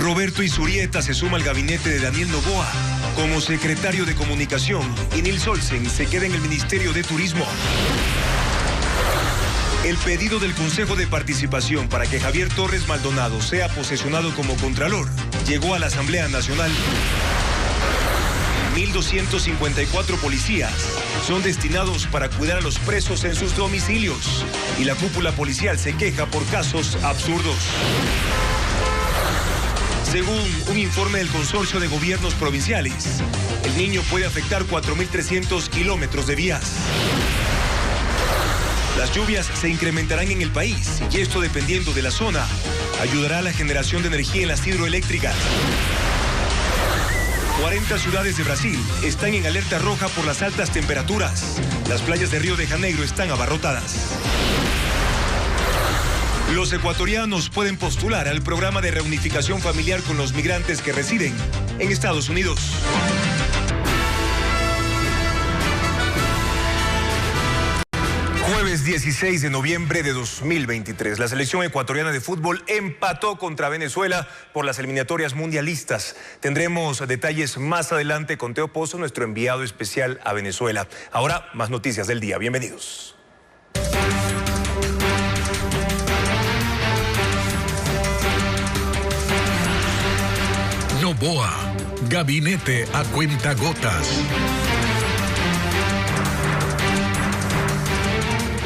Roberto Izurieta se suma al gabinete de Daniel Noboa como secretario de Comunicación y Nils Olsen se queda en el Ministerio de Turismo. El pedido del Consejo de Participación para que Javier Torres Maldonado sea posesionado como Contralor llegó a la Asamblea Nacional. 1.254 policías son destinados para cuidar a los presos en sus domicilios y la cúpula policial se queja por casos absurdos. Según un informe del Consorcio de Gobiernos Provinciales, el niño puede afectar 4.300 kilómetros de vías. Las lluvias se incrementarán en el país y esto, dependiendo de la zona, ayudará a la generación de energía en las hidroeléctricas. 40 ciudades de Brasil están en alerta roja por las altas temperaturas. Las playas de Río de Janeiro están abarrotadas. Los ecuatorianos pueden postular al programa de reunificación familiar con los migrantes que residen en Estados Unidos. Jueves 16 de noviembre de 2023, la selección ecuatoriana de fútbol empató contra Venezuela por las eliminatorias mundialistas. Tendremos detalles más adelante con Teo Pozo, nuestro enviado especial a Venezuela. Ahora, más noticias del día. Bienvenidos. Noboa, gabinete a cuentagotas.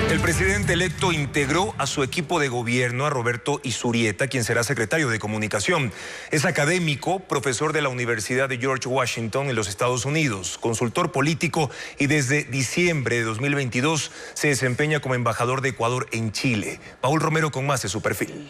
El presidente electo integró a su equipo de gobierno a Roberto Izurieta, quien será secretario de Comunicación. Es académico, profesor de la Universidad de George Washington en los Estados Unidos, consultor político y desde diciembre de 2022 se desempeña como embajador de Ecuador en Chile. Paul Romero con más de su perfil.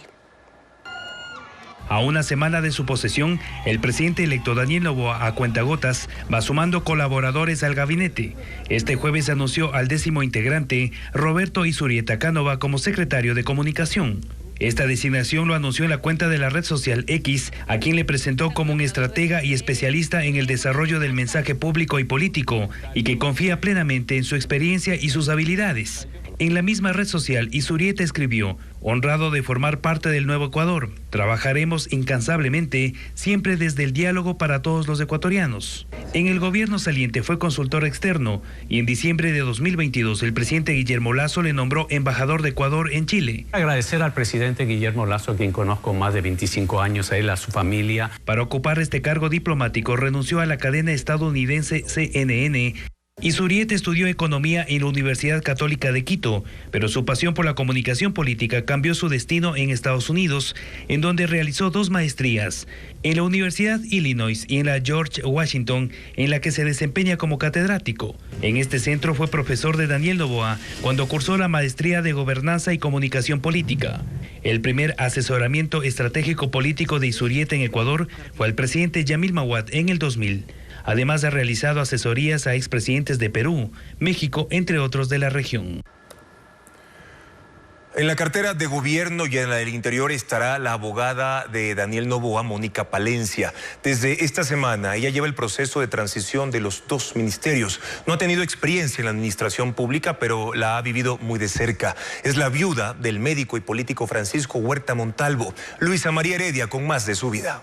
A una semana de su posesión, el presidente electo Daniel Noboa, a cuentagotas, va sumando colaboradores al gabinete. Este jueves anunció al 10º integrante, Roberto Izurieta Cánova, como secretario de Comunicación. Esta designación lo anunció en la cuenta de la red social X, a quien le presentó como un estratega y especialista en el desarrollo del mensaje público y político, y que confía plenamente en su experiencia y sus habilidades. En la misma red social, Izurieta escribió: honrado de formar parte del nuevo Ecuador. Trabajaremos incansablemente, siempre desde el diálogo para todos los ecuatorianos. En el gobierno saliente fue consultor externo y en diciembre de 2022 el presidente Guillermo Lasso le nombró embajador de Ecuador en Chile. Agradecer al presidente Guillermo Lasso, a quien conozco más de 25 años, a él, a su familia. Para ocupar este cargo diplomático renunció a la cadena estadounidense CNN. Izurieta estudió economía en la Universidad Católica de Quito, pero su pasión por la comunicación política cambió su destino en Estados Unidos, en donde realizó 2 maestrías, en la Universidad Illinois y en la George Washington, en la que se desempeña como catedrático. En este centro fue profesor de Daniel Noboa cuando cursó la maestría de Gobernanza y Comunicación Política. El primer asesoramiento estratégico político de Izurieta en Ecuador fue al presidente Yamil Mahuad en el 2000. Además ha realizado asesorías a expresidentes de Perú, México, entre otros de la región. En la cartera de gobierno y en la del interior estará la abogada de Daniel Noboa, Mónica Palencia. Desde esta semana ella lleva el proceso de transición de los 2 ministerios. No ha tenido experiencia en la administración pública, pero la ha vivido muy de cerca. Es la viuda del médico y político Francisco Huerta Montalvo. Luisa María Heredia con más de su vida.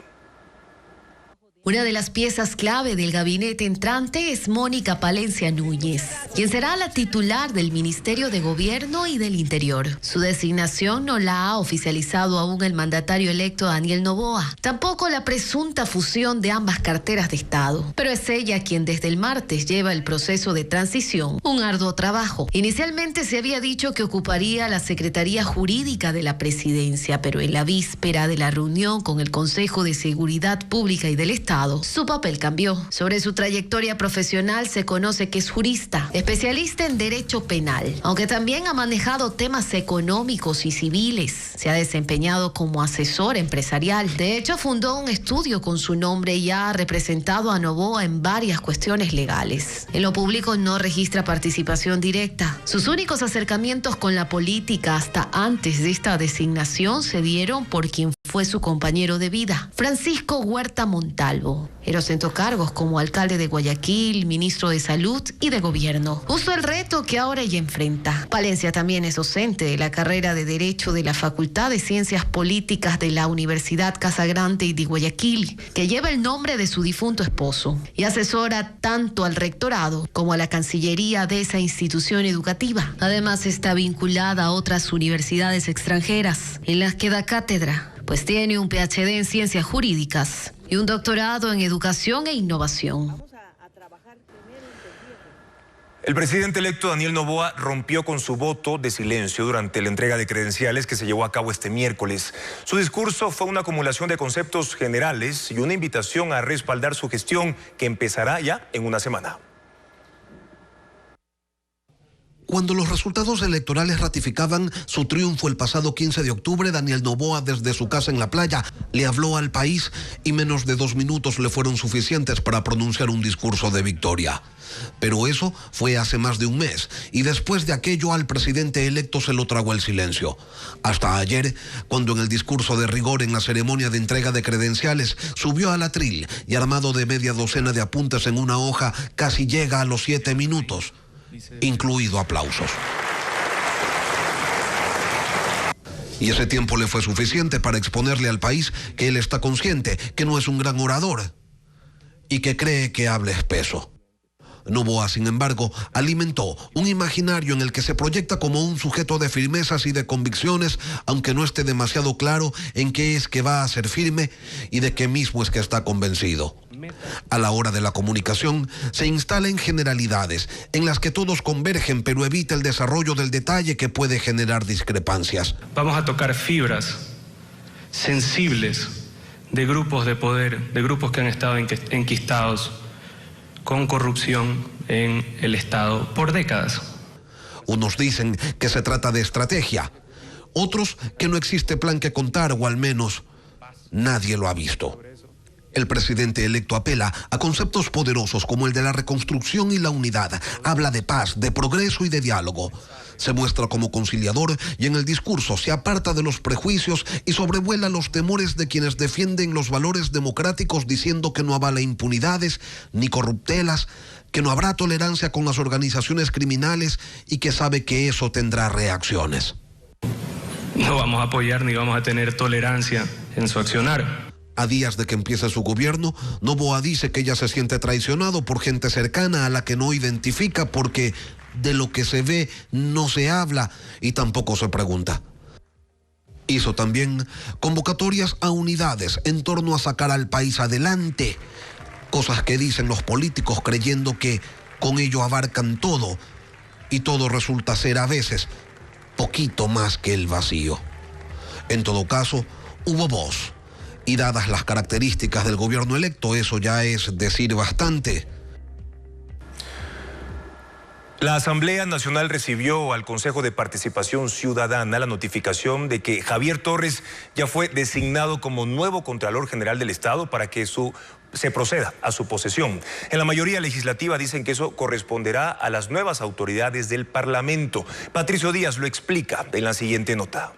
Una de las piezas clave del gabinete entrante es Mónica Palencia Núñez, quien será la titular del Ministerio de Gobierno y del Interior. Su designación no la ha oficializado aún el mandatario electo Daniel Noboa, tampoco la presunta fusión de ambas carteras de Estado. Pero es ella quien desde el martes lleva el proceso de transición, un arduo trabajo. Inicialmente se había dicho que ocuparía la Secretaría Jurídica de la Presidencia, pero en la víspera de la reunión con el Consejo de Seguridad Pública y del Estado, su papel cambió. Sobre su trayectoria profesional se conoce que es jurista, especialista en derecho penal, aunque también ha manejado temas económicos y civiles. Se ha desempeñado como asesor empresarial. De hecho, fundó un estudio con su nombre y ha representado a Noboa en varias cuestiones legales. En lo público no registra participación directa. Sus únicos acercamientos con la política hasta antes de esta designación se dieron por quien fue su compañero de vida, Francisco Huerta Montalvo. Él ostentó cargos como alcalde de Guayaquil, ministro de Salud y de Gobierno. Justo el reto que ahora ella enfrenta. Palencia también es docente de la carrera de Derecho de la Facultad de Ciencias Políticas de la Universidad Casagrande de Guayaquil, que lleva el nombre de su difunto esposo, y asesora tanto al rectorado como a la Cancillería de esa institución educativa. Además, está vinculada a otras universidades extranjeras en las que da cátedra, pues tiene un PhD en Ciencias Jurídicas y un doctorado en Educación e Innovación. El presidente electo Daniel Noboa rompió con su voto de silencio durante la entrega de credenciales que se llevó a cabo este miércoles. Su discurso fue una acumulación de conceptos generales y una invitación a respaldar su gestión que empezará ya en una semana. Cuando los resultados electorales ratificaban su triunfo el pasado 15 de octubre, Daniel Noboa, desde su casa en la playa, le habló al país y menos de 2 minutos le fueron suficientes para pronunciar un discurso de victoria. Pero eso fue hace más de un mes y después de aquello al presidente electo se lo tragó el silencio. Hasta ayer, cuando en el discurso de rigor en la ceremonia de entrega de credenciales subió al atril y armado de media docena de apuntes en una hoja casi llega a los 7 minutos. Incluido aplausos. Y ese tiempo le fue suficiente para exponerle al país que él está consciente que no es un gran orador y que cree que habla espeso. Noboa, sin embargo, alimentó un imaginario en el que se proyecta como un sujeto de firmezas y de convicciones, aunque no esté demasiado claro en qué es que va a ser firme y de qué mismo es que está convencido. A la hora de la comunicación, se instala en generalidades, en las que todos convergen, pero evita el desarrollo del detalle que puede generar discrepancias. Vamos a tocar fibras sensibles de grupos de poder, de grupos que han estado enquistados con corrupción en el Estado por décadas. Unos dicen que se trata de estrategia, otros que no existe plan que contar, o al menos nadie lo ha visto. El presidente electo apela a conceptos poderosos como el de la reconstrucción y la unidad. Habla de paz, de progreso y de diálogo. Se muestra como conciliador y en el discurso se aparta de los prejuicios y sobrevuela los temores de quienes defienden los valores democráticos, diciendo que no avala impunidades ni corruptelas, que no habrá tolerancia con las organizaciones criminales y que sabe que eso tendrá reacciones. No vamos a apoyar ni vamos a tener tolerancia en su accionar. A días de que empiece su gobierno, Noboa dice que ella se siente traicionado por gente cercana a la que no identifica porque de lo que se ve no se habla y tampoco se pregunta. Hizo también convocatorias a unidades en torno a sacar al país adelante, cosas que dicen los políticos creyendo que con ello abarcan todo y todo resulta ser a veces poquito más que el vacío. En todo caso, hubo voz. Y dadas las características del gobierno electo, eso ya es decir bastante. La Asamblea Nacional recibió al Consejo de Participación Ciudadana la notificación de que Javier Torres ya fue designado como nuevo Contralor General del Estado para que se proceda a su posesión. En la mayoría legislativa dicen que eso corresponderá a las nuevas autoridades del Parlamento. Patricio Díaz lo explica en la siguiente nota.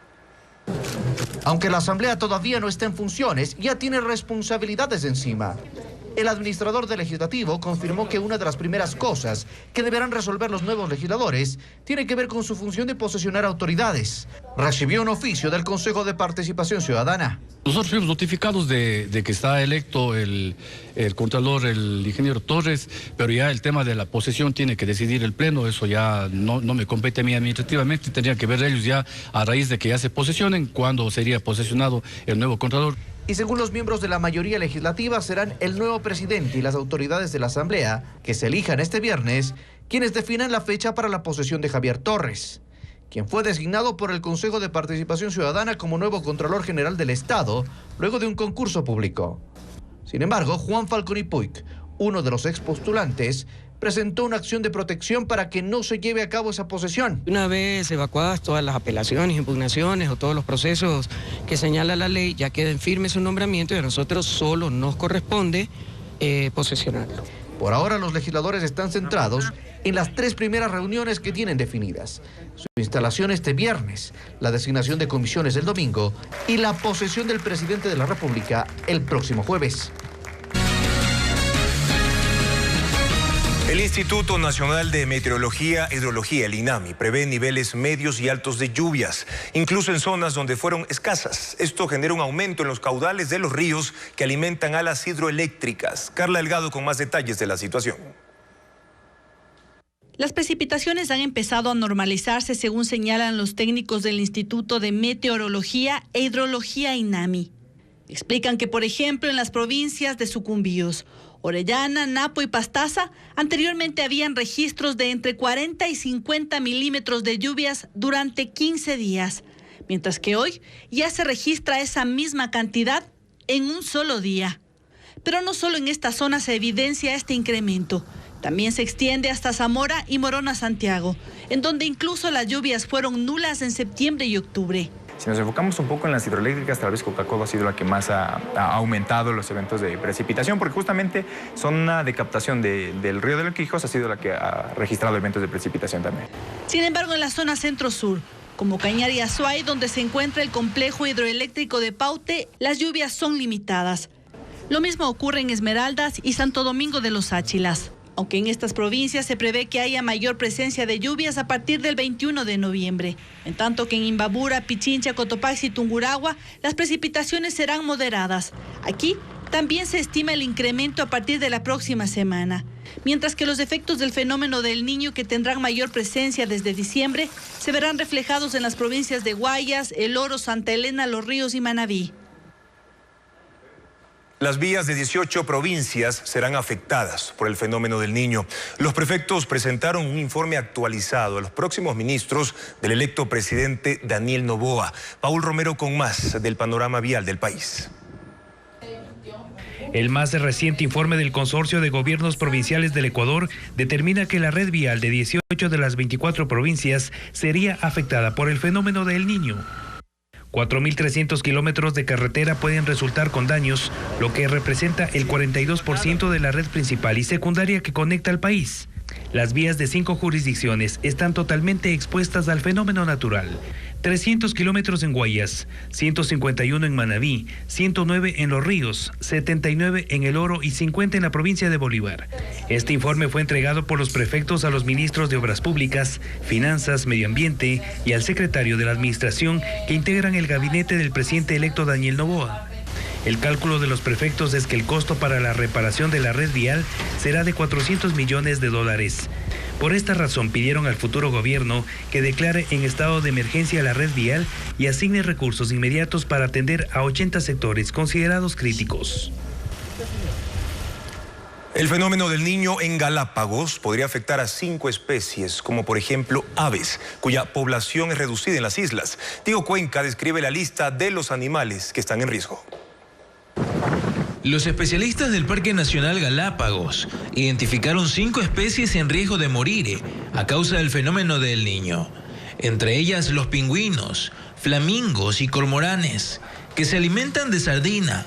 Aunque la Asamblea todavía no está en funciones, ya tiene responsabilidades encima. El administrador del Legislativo confirmó que una de las primeras cosas que deberán resolver los nuevos legisladores tiene que ver con su función de posesionar autoridades. Recibió un oficio del Consejo de Participación Ciudadana. Nosotros fuimos notificados de que está electo el Contralor, el ingeniero Torres, pero ya el tema de la posesión tiene que decidir el Pleno. Eso ya no me compete a mí administrativamente, tendría que ver ellos ya a raíz de que ya se posesionen, cuándo sería posesionado el nuevo Contralor. Y según los miembros de la mayoría legislativa, serán el nuevo presidente y las autoridades de la Asamblea, que se elijan este viernes, quienes definan la fecha para la posesión de Javier Torres, quien fue designado por el Consejo de Participación Ciudadana como nuevo Contralor General del Estado, luego de un concurso público. Sin embargo, Juan Falconi Puig, uno de los expostulantes, presentó una acción de protección para que no se lleve a cabo esa posesión. Una vez evacuadas todas las apelaciones, impugnaciones o todos los procesos que señala la ley, ya queda en firme su nombramiento y a nosotros solo nos corresponde posesionarlo. Por ahora los legisladores están centrados en las 3 primeras reuniones que tienen definidas. Su instalación este viernes, la designación de comisiones el domingo y la posesión del presidente de la República el próximo jueves. El Instituto Nacional de Meteorología e Hidrología, el INAMI, prevé niveles medios y altos de lluvias, incluso en zonas donde fueron escasas. Esto genera un aumento en los caudales de los ríos que alimentan a las hidroeléctricas. Carla Delgado con más detalles de la situación. Las precipitaciones han empezado a normalizarse, según señalan los técnicos del Instituto de Meteorología e Hidrología INAMI. Explican que, por ejemplo, en las provincias de Sucumbíos, Orellana, Napo y Pastaza, anteriormente habían registros de entre 40 y 50 milímetros de lluvias durante 15 días, mientras que hoy ya se registra esa misma cantidad en un solo día. Pero no solo en esta zona se evidencia este incremento. También se extiende hasta Zamora y Morona, Santiago, en donde incluso las lluvias fueron nulas en septiembre y octubre. Si nos enfocamos un poco en las hidroeléctricas, tal vez Coca-Cola ha sido la que más ha aumentado los eventos de precipitación, porque justamente zona de captación del río de los Quijos ha sido la que ha registrado eventos de precipitación también. Sin embargo, en la zona centro-sur, como Cañar y Azuay, donde se encuentra el complejo hidroeléctrico de Paute, las lluvias son limitadas. Lo mismo ocurre en Esmeraldas y Santo Domingo de los Áchilas, aunque en estas provincias se prevé que haya mayor presencia de lluvias a partir del 21 de noviembre. En tanto que en Imbabura, Pichincha, Cotopaxi y Tungurahua, las precipitaciones serán moderadas. Aquí también se estima el incremento a partir de la próxima semana. Mientras que los efectos del fenómeno del Niño, que tendrán mayor presencia desde diciembre, se verán reflejados en las provincias de Guayas, El Oro, Santa Elena, Los Ríos y Manabí. Las vías de 18 provincias serán afectadas por el fenómeno del Niño. Los prefectos presentaron un informe actualizado a los próximos ministros del electo presidente Daniel Noboa. Paul Romero con más del panorama vial del país. El más reciente informe del Consorcio de Gobiernos Provinciales del Ecuador determina que la red vial de 18 de las 24 provincias sería afectada por el fenómeno del Niño. 4.300 kilómetros de carretera pueden resultar con daños, lo que representa el 42% de la red principal y secundaria que conecta al país. Las vías de 5 jurisdicciones están totalmente expuestas al fenómeno natural. 300 kilómetros en Guayas, 151 en Manabí, 109 en Los Ríos, 79 en El Oro y 50 en la provincia de Bolívar. Este informe fue entregado por los prefectos a los ministros de Obras Públicas, Finanzas, Medio Ambiente y al secretario de la Administración que integran el gabinete del presidente electo Daniel Noboa. El cálculo de los prefectos es que el costo para la reparación de la red vial será de $400 millones. Por esta razón pidieron al futuro gobierno que declare en estado de emergencia la red vial y asigne recursos inmediatos para atender a 80 sectores considerados críticos. El fenómeno del Niño en Galápagos podría afectar a 5 especies, como por ejemplo aves, cuya población es reducida en las islas. Diego Cuenca describe la lista de los animales que están en riesgo. Los especialistas del Parque Nacional Galápagos identificaron 5 especies en riesgo de morir a causa del fenómeno del Niño. Entre ellas los pingüinos, flamingos y cormoranes, que se alimentan de sardina.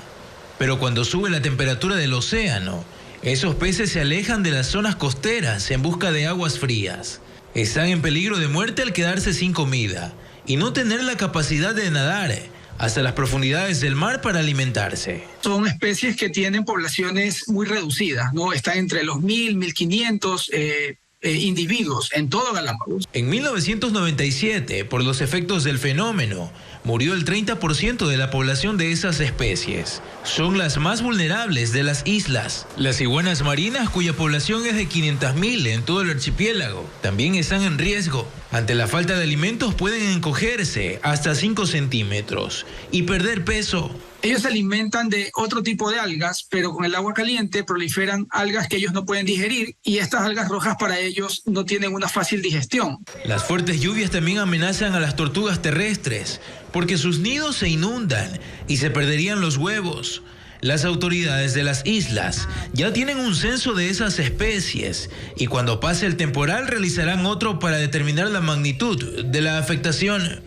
Pero cuando sube la temperatura del océano, esos peces se alejan de las zonas costeras en busca de aguas frías. Están en peligro de muerte al quedarse sin comida y no tener la capacidad de nadar hasta las profundidades del mar para alimentarse. Son especies que tienen poblaciones muy reducidas, ¿no? Están entre los 1.000, 1.500 individuos en todo Galápagos. En 1997, por los efectos del fenómeno, murió el 30% de la población de esas especies. Son las más vulnerables de las islas. Las iguanas marinas, cuya población es de 500.000 en todo el archipiélago, también están en riesgo. Ante la falta de alimentos pueden encogerse hasta 5 centímetros y perder peso. Ellos se alimentan de otro tipo de algas, pero con el agua caliente proliferan algas que ellos no pueden digerir y estas algas rojas para ellos no tienen una fácil digestión. Las fuertes lluvias también amenazan a las tortugas terrestres porque sus nidos se inundan y se perderían los huevos. Las autoridades de las islas ya tienen un censo de esas especies y cuando pase el temporal realizarán otro para determinar la magnitud de la afectación.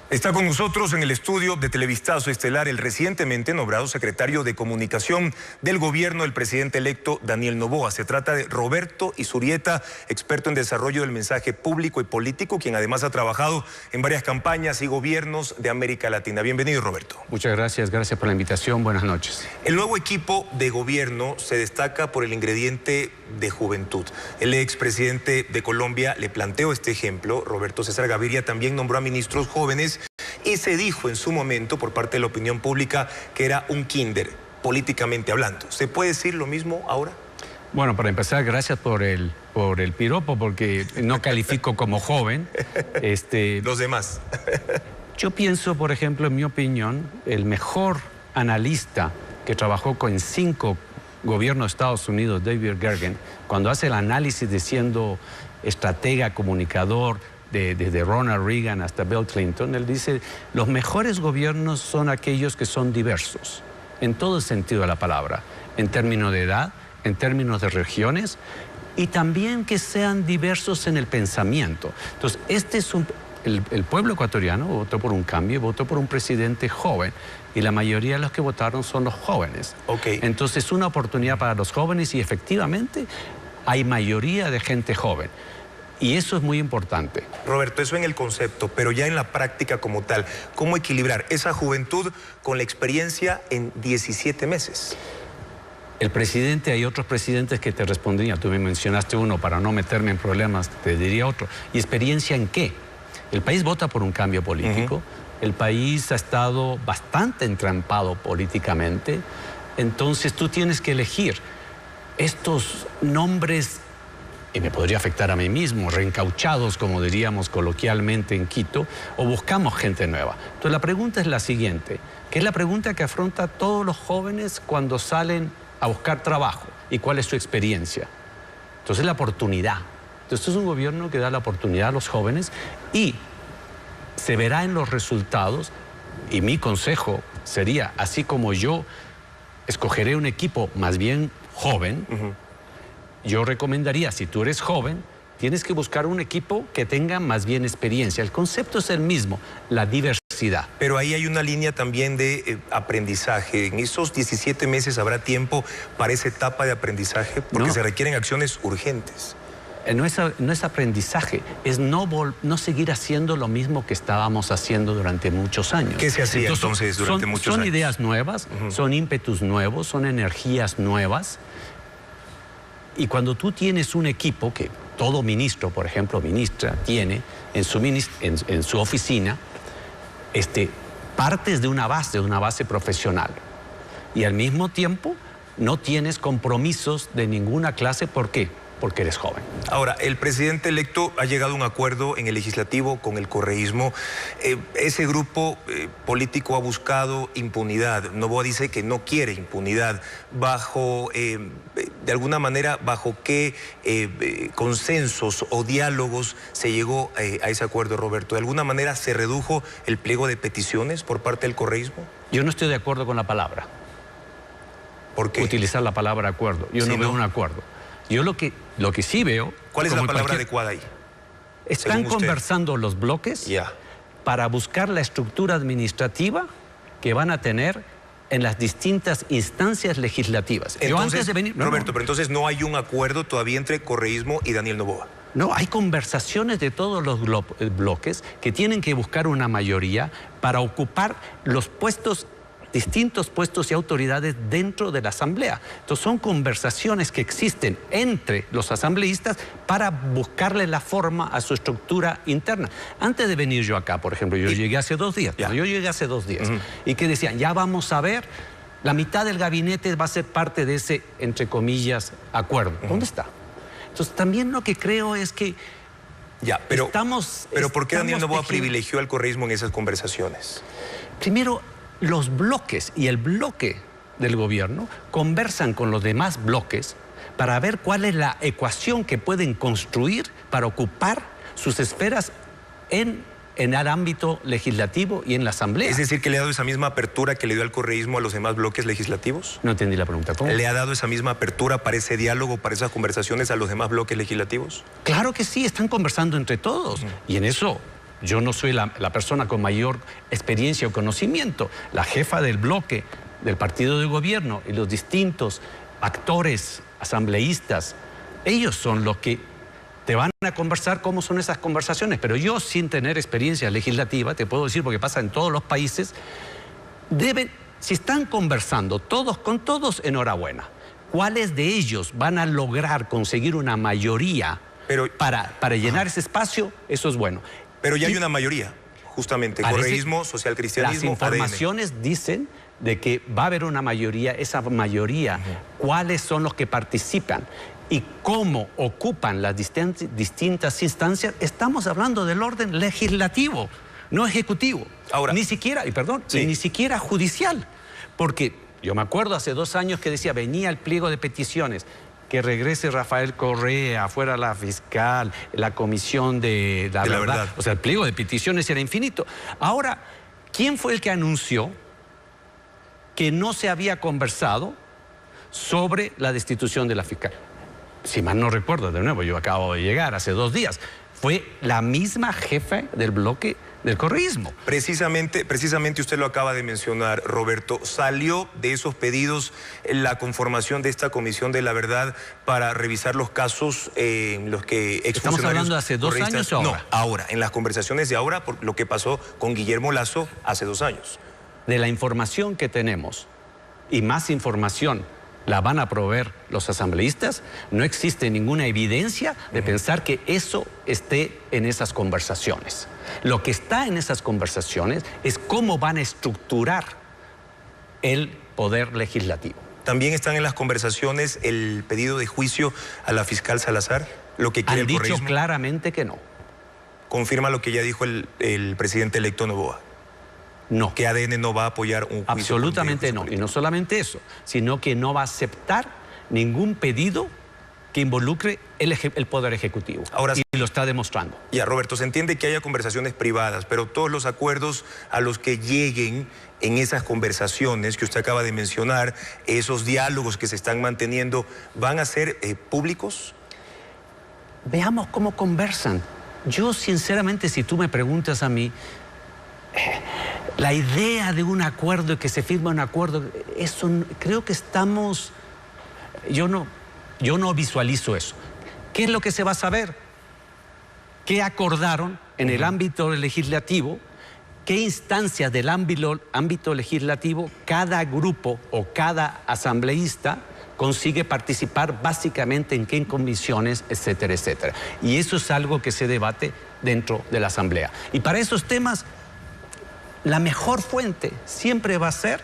Está con nosotros en el estudio de Televistazo Estelar el recientemente nombrado secretario de Comunicación del gobierno del presidente electo Daniel Noboa. Se trata de Roberto Izurieta, experto en desarrollo del mensaje público y político, quien además ha trabajado en varias campañas y gobiernos de América Latina. Bienvenido, Roberto. Muchas gracias por la invitación. Buenas noches. El nuevo equipo de gobierno se destaca por el ingrediente de juventud. El expresidente de Colombia le planteó este ejemplo. Roberto César Gaviria también nombró a ministros jóvenes y se dijo en su momento por parte de la opinión pública que era un kinder, políticamente hablando. ¿Se puede decir lo mismo ahora? Bueno, para empezar, gracias por el piropo, porque no califico como joven. Los demás. Yo pienso, por ejemplo, en mi opinión, el mejor analista que trabajó con 5 gobiernos de Estados Unidos, David Gergen, cuando hace el análisis de siendo estratega, comunicador, desde Ronald Reagan hasta Bill Clinton, él dice, los mejores gobiernos son aquellos que son diversos, en todo el sentido de la palabra, en términos de edad, en términos de regiones, y también que sean diversos en el pensamiento. Entonces, el pueblo ecuatoriano votó por un cambio, votó por un presidente joven, y la mayoría de los que votaron son los jóvenes. Entonces, es una oportunidad para los jóvenes y efectivamente hay mayoría de gente joven. Y eso es muy importante. Roberto, eso en el concepto, pero ya en la práctica como tal, ¿cómo equilibrar esa juventud con la experiencia en 17 meses? El presidente, hay otros presidentes que te respondían, tú me mencionaste uno, para no meterme en problemas, te diría otro. ¿Y experiencia en qué? El país vota por un cambio político, el país ha estado bastante entrampado políticamente, entonces tú tienes que elegir estos nombres, y me podría afectar a mí mismo, reencauchados, como diríamos coloquialmente en Quito, o buscamos gente nueva. Entonces la pregunta es la siguiente, que es la pregunta que afronta todos los jóvenes cuando salen a buscar trabajo, y cuál es su experiencia. Entonces la oportunidad. Entonces es un gobierno que da la oportunidad a los jóvenes y se verá en los resultados, y mi consejo sería, así como yo escogeré un equipo más bien joven, yo recomendaría, si tú eres joven, tienes que buscar un equipo que tenga más bien experiencia. El concepto es el mismo, la diversidad. Pero ahí hay una línea también de aprendizaje. ¿En esos 17 meses habrá tiempo para esa etapa de aprendizaje? Porque se requieren acciones urgentes. No es aprendizaje, es no seguir haciendo lo mismo que estábamos haciendo durante muchos años. ¿Qué se hacía entonces durante muchos años? Son ideas nuevas, son ímpetus nuevos, son energías nuevas. Y cuando tú tienes un equipo que todo ministro, por ejemplo, ministra, tiene en su oficina, partes de una base profesional. Y al mismo tiempo no tienes compromisos de ninguna clase. ¿Por qué? Porque eres joven. Ahora, el presidente electo ha llegado a un acuerdo en el legislativo con el correísmo. Ese grupo político ha buscado impunidad. Noboa dice que no quiere impunidad. De alguna manera, ¿bajo qué consensos o diálogos se llegó a ese acuerdo, Roberto? ¿De alguna manera se redujo el pliego de peticiones por parte del correísmo? Yo no estoy de acuerdo con la palabra. ¿Por qué? Utilizar la palabra acuerdo. Yo no veo un acuerdo. Yo lo que sí veo... ¿Cuál es la palabra adecuada ahí? Están conversando los bloques para buscar la estructura administrativa que van a tener en las distintas instancias legislativas. Entonces, yo antes de venir... Roberto, pero entonces no hay un acuerdo todavía entre correísmo y Daniel Noboa. No, hay conversaciones de todos los bloques que tienen que buscar una mayoría para ocupar los distintos puestos y autoridades dentro de la Asamblea. Entonces son conversaciones que existen entre los asambleístas para buscarle la forma a su estructura interna. Antes de venir yo acá, por ejemplo, yo llegué hace 2 días. Yo llegué hace 2 días. Y que decían, ya vamos a ver, la mitad del gabinete va a ser parte de ese, entre comillas, acuerdo. ¿Dónde está? Entonces también lo que creo es que pero ¿por qué Daniel Noboa privilegió al correísmo en esas conversaciones? Primero, los bloques y el bloque del gobierno conversan con los demás bloques para ver cuál es la ecuación que pueden construir para ocupar sus esferas en el ámbito legislativo y en la Asamblea. Es decir, que le ha dado esa misma apertura que le dio al correísmo a los demás bloques legislativos. No entendí la pregunta. ¿Cómo? ¿Le ha dado esa misma apertura para ese diálogo, para esas conversaciones a los demás bloques legislativos? Claro que sí, están conversando entre todos. Y en eso yo no soy la persona con mayor experiencia o conocimiento. La jefa del bloque del partido de gobierno y los distintos actores, asambleístas, ellos son los que te van a conversar cómo son esas conversaciones. Pero yo, sin tener experiencia legislativa, te puedo decir, porque pasa en todos los países, si están conversando todos con todos, enhorabuena. ¿Cuáles de ellos van a lograr conseguir una mayoría para llenar ese espacio? Eso es bueno. Pero ya hay una mayoría, justamente, correísmo, socialcristianismo, las informaciones dicen de que va a haber una mayoría, esa mayoría, cuáles son los que participan y cómo ocupan las distintas instancias. Estamos hablando del orden legislativo, no ejecutivo. Ahora, ni siquiera judicial. Porque yo me acuerdo hace 2 años que decía, venía el pliego de peticiones, que regrese Rafael Correa, fuera la fiscal, la comisión de la verdad. O sea, el pliego de peticiones era infinito. Ahora, ¿quién fue el que anunció que no se había conversado sobre la destitución de la fiscal? Si mal no recuerdo, de nuevo, yo acabo de llegar hace 2 días. Fue la misma jefa del bloque del correísmo. Precisamente usted lo acaba de mencionar, Roberto. ¿Salió de esos pedidos la conformación de esta Comisión de la Verdad para revisar los casos en los que exfuncionarios... ¿Estamos hablando de hace 2 años o ahora? No, ahora, en las conversaciones de ahora, por lo que pasó con Guillermo Lasso hace 2 años. De la información que tenemos, y más información la van a proveer los asambleístas, no existe ninguna evidencia de pensar que eso esté en esas conversaciones. Lo que está en esas conversaciones es cómo van a estructurar el poder legislativo. ¿También están en las conversaciones el pedido de juicio a la fiscal Salazar? Lo que quiere el correísmo. Han dicho claramente que no. ¿Confirma lo que ya dijo el presidente electo Noboa? No. ¿Que ADN no va a apoyar un juicio? Absolutamente no. Y no solamente eso, sino que no va a aceptar ningún pedido que involucre el Poder Ejecutivo. Ahora, y lo está demostrando. Ya, Roberto, se entiende que haya conversaciones privadas, pero todos los acuerdos a los que lleguen en esas conversaciones que usted acaba de mencionar, esos diálogos que se están manteniendo, ¿van a ser públicos? Veamos cómo conversan. Yo, sinceramente, si tú me preguntas a mí, la idea de un acuerdo y que se firma un acuerdo, eso creo que estamos... Yo no visualizo eso. ¿Qué es lo que se va a saber? ¿Qué acordaron en el ámbito legislativo? ¿Qué instancias del ámbito legislativo cada grupo o cada asambleísta consigue participar básicamente en qué comisiones, etcétera, etcétera? Y eso es algo que se debate dentro de la Asamblea. Y para esos temas, la mejor fuente siempre va a ser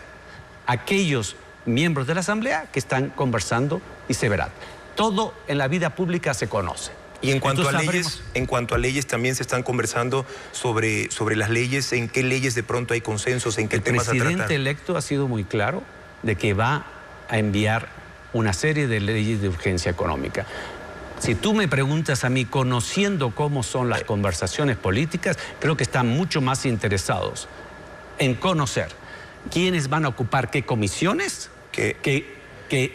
aquellos miembros de la Asamblea que están conversando y se verán. Todo en la vida pública se conoce. Y en cuanto a leyes, también se están conversando sobre las leyes, en qué leyes de pronto hay consensos, en qué temas a tratar. El presidente electo ha sido muy claro de que va a enviar una serie de leyes de urgencia económica. Si tú me preguntas a mí, conociendo cómo son las conversaciones políticas, creo que están mucho más interesados en conocer quiénes van a ocupar qué comisiones, qué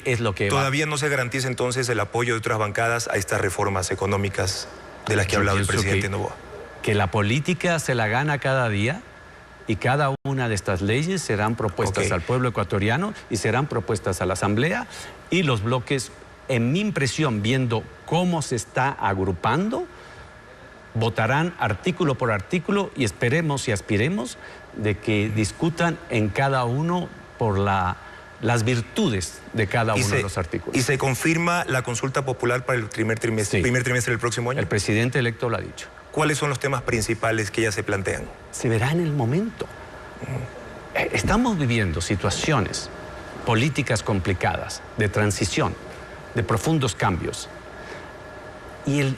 es lo que todavía no se garantiza entonces el apoyo de otras bancadas a estas reformas económicas de las que ha hablado el presidente Noboa. Que la política se la gana cada día y cada una de estas leyes serán propuestas al pueblo ecuatoriano y serán propuestas a la Asamblea, y los bloques, en mi impresión, viendo cómo se está agrupando, votarán artículo por artículo y esperemos y aspiremos de que discutan en cada uno por las virtudes de cada uno de los artículos. ¿Y se confirma la consulta popular para el primer trimestre del próximo año? El presidente electo lo ha dicho. ¿Cuáles son los temas principales que ya se plantean? Se verá en el momento. Estamos viviendo situaciones políticas complicadas, de transición, de profundos cambios. Y el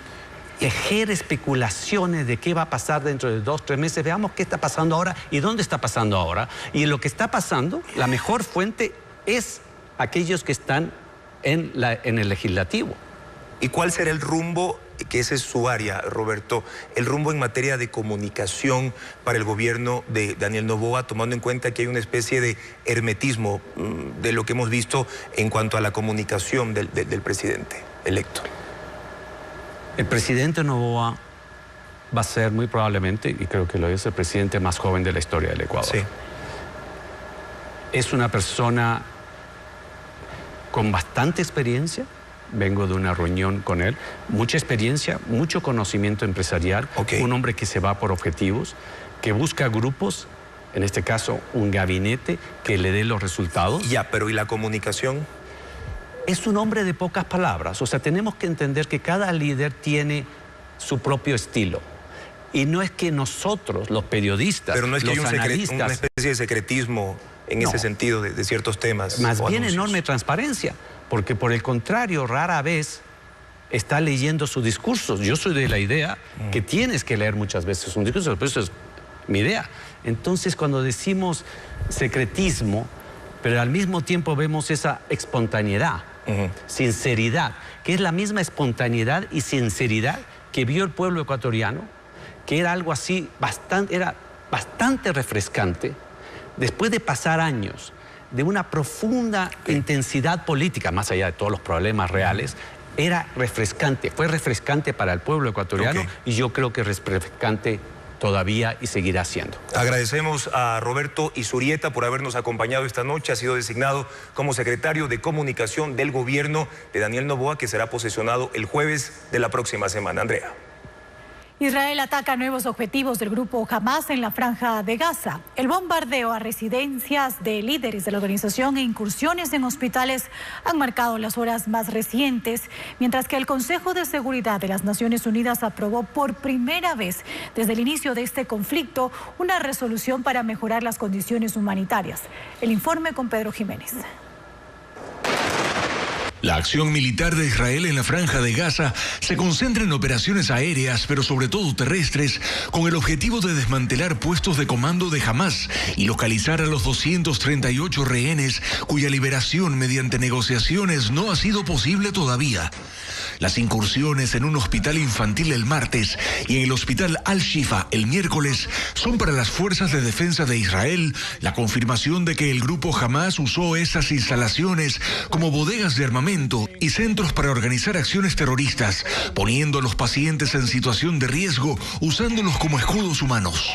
tejer especulaciones de qué va a pasar dentro de 2 o 3 meses, veamos qué está pasando ahora y dónde está pasando ahora. Y lo que está pasando, la mejor fuente es aquellos que están en el legislativo. ¿Y cuál será el rumbo, que esa es su área, Roberto, el rumbo en materia de comunicación para el gobierno de Daniel Noboa, tomando en cuenta que hay una especie de hermetismo de lo que hemos visto en cuanto a la comunicación del presidente electo? El presidente Noboa va a ser muy probablemente, y creo que lo es, el presidente más joven de la historia del Ecuador. Sí. Es una persona con bastante experiencia. Vengo de una reunión con él. Mucha experiencia, mucho conocimiento empresarial. Un hombre que se va por objetivos, que busca grupos, en este caso un gabinete que le dé los resultados. Ya, pero ¿y la comunicación? Es un hombre de pocas palabras. O sea, tenemos que entender que cada líder tiene su propio estilo. Y no es que nosotros, los periodistas, pero no es que los hay analistas, una especie de secretismo en ese sentido de ciertos temas. Más bien anuncios. Enorme transparencia, porque por el contrario, rara vez está leyendo sus discursos. Yo soy de la idea que tienes que leer muchas veces un discurso, pero eso es mi idea. Entonces, cuando decimos secretismo, pero al mismo tiempo vemos esa espontaneidad, sinceridad, que es la misma espontaneidad y sinceridad que vio el pueblo ecuatoriano, que era algo así, era bastante refrescante, después de pasar años de una profunda intensidad política, más allá de todos los problemas reales, era refrescante, fue refrescante para el pueblo ecuatoriano y yo creo que es refrescante todavía y seguirá siendo. Agradecemos a Roberto Izurieta por habernos acompañado esta noche. Ha sido designado como secretario de Comunicación del gobierno de Daniel Noboa, que será posesionado el jueves de la próxima semana. Andrea. Israel ataca nuevos objetivos del grupo Hamas en la Franja de Gaza. El bombardeo a residencias de líderes de la organización e incursiones en hospitales han marcado las horas más recientes, mientras que el Consejo de Seguridad de las Naciones Unidas aprobó por primera vez desde el inicio de este conflicto una resolución para mejorar las condiciones humanitarias. El informe con Pedro Jiménez. La acción militar de Israel en la Franja de Gaza se concentra en operaciones aéreas, pero sobre todo terrestres, con el objetivo de desmantelar puestos de comando de Hamas y localizar a los 238 rehenes cuya liberación mediante negociaciones no ha sido posible todavía. Las incursiones en un hospital infantil el martes y en el hospital Al-Shifa el miércoles son para las fuerzas de defensa de Israel la confirmación de que el grupo Hamas usó esas instalaciones como bodegas de armamento y centros para organizar acciones terroristas, poniendo a los pacientes en situación de riesgo usándolos como escudos humanos.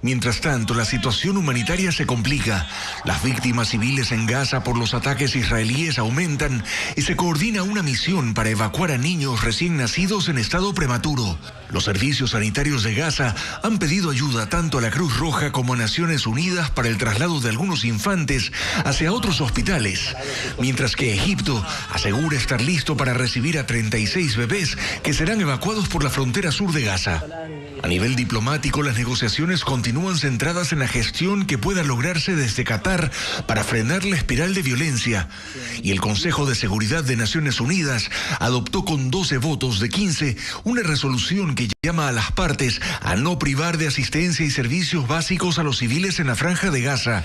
Mientras tanto, la situación humanitaria se complica. Las víctimas civiles en Gaza por los ataques israelíes aumentan y se coordina una misión para evacuar a niños recién nacidos en estado prematuro. Los servicios sanitarios de Gaza han pedido ayuda tanto a la Cruz Roja como a Naciones Unidas para el traslado de algunos infantes hacia otros hospitales, mientras que Egipto asegura estar listo para recibir a 36 bebés que serán evacuados por la frontera sur de Gaza. A nivel diplomático, las negociaciones continúan centradas en la gestión que pueda lograrse desde Qatar para frenar la espiral de violencia. Y el Consejo de Seguridad de Naciones Unidas adoptó con 12 votos de 15 una resolución que llama a las partes a no privar de asistencia y servicios básicos a los civiles en la Franja de Gaza.